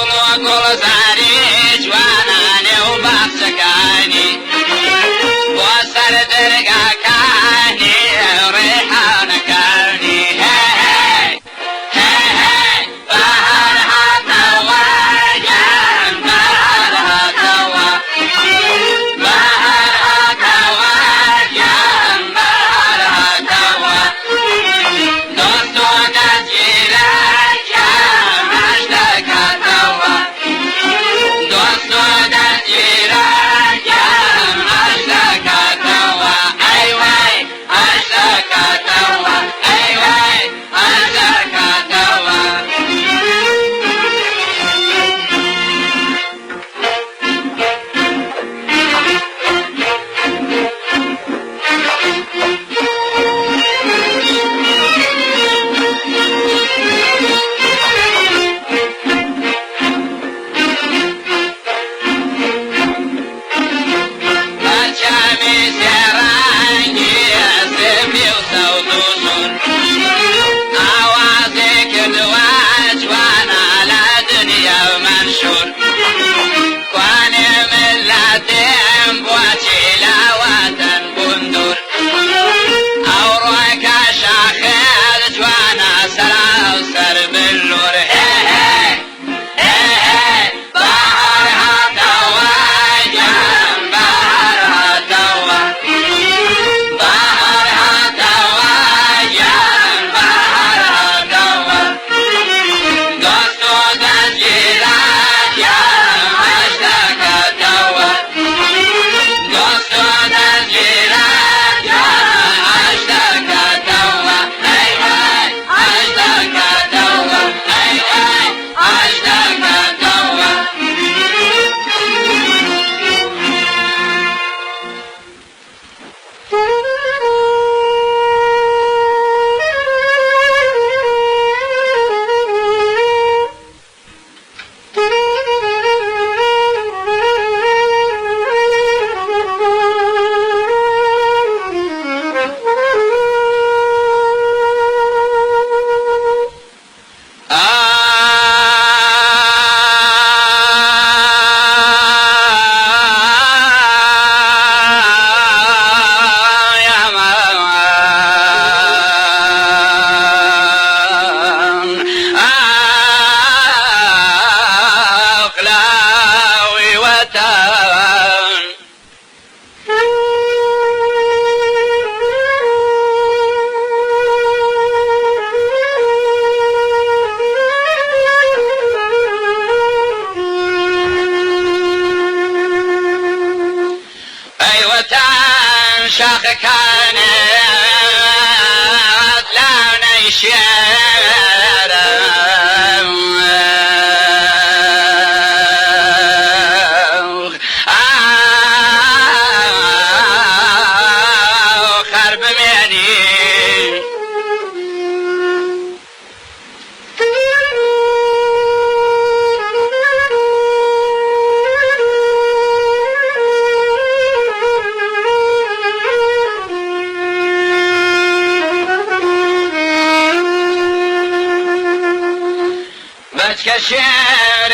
وقل زاري جواناني وبخشكاني وصل درقا كاني وريحان كاني هي هي بحرها توا جنب بحرها توا بحرها توا جنب بحرها توا دوستو نجيلا جنب اشتكى توا دوستو نجيلا جنب اشتكى توا ايوه اشتكى توا ايوه اشتكى توا برشامي سرانجي سمي وصوتوسون اوازيك الواج وانا على دنيا ومنشور كواني من لاتين بواتي لاواتن بندور اوروك شاخر جوانا سرا وسر بالنور هي هي بحرها توا جنب بحرها توا بحرها توا جنب بحرها توا دوستو دجيلا جنب اشتكى توا دوستو دجيلا جنب اشتكى توا ايوه اشتكى توا ايوه اشتكى توا يا مان أخلاوي وتان أيوة تان شاخ كانت لا نيشير خرب مني بتكشر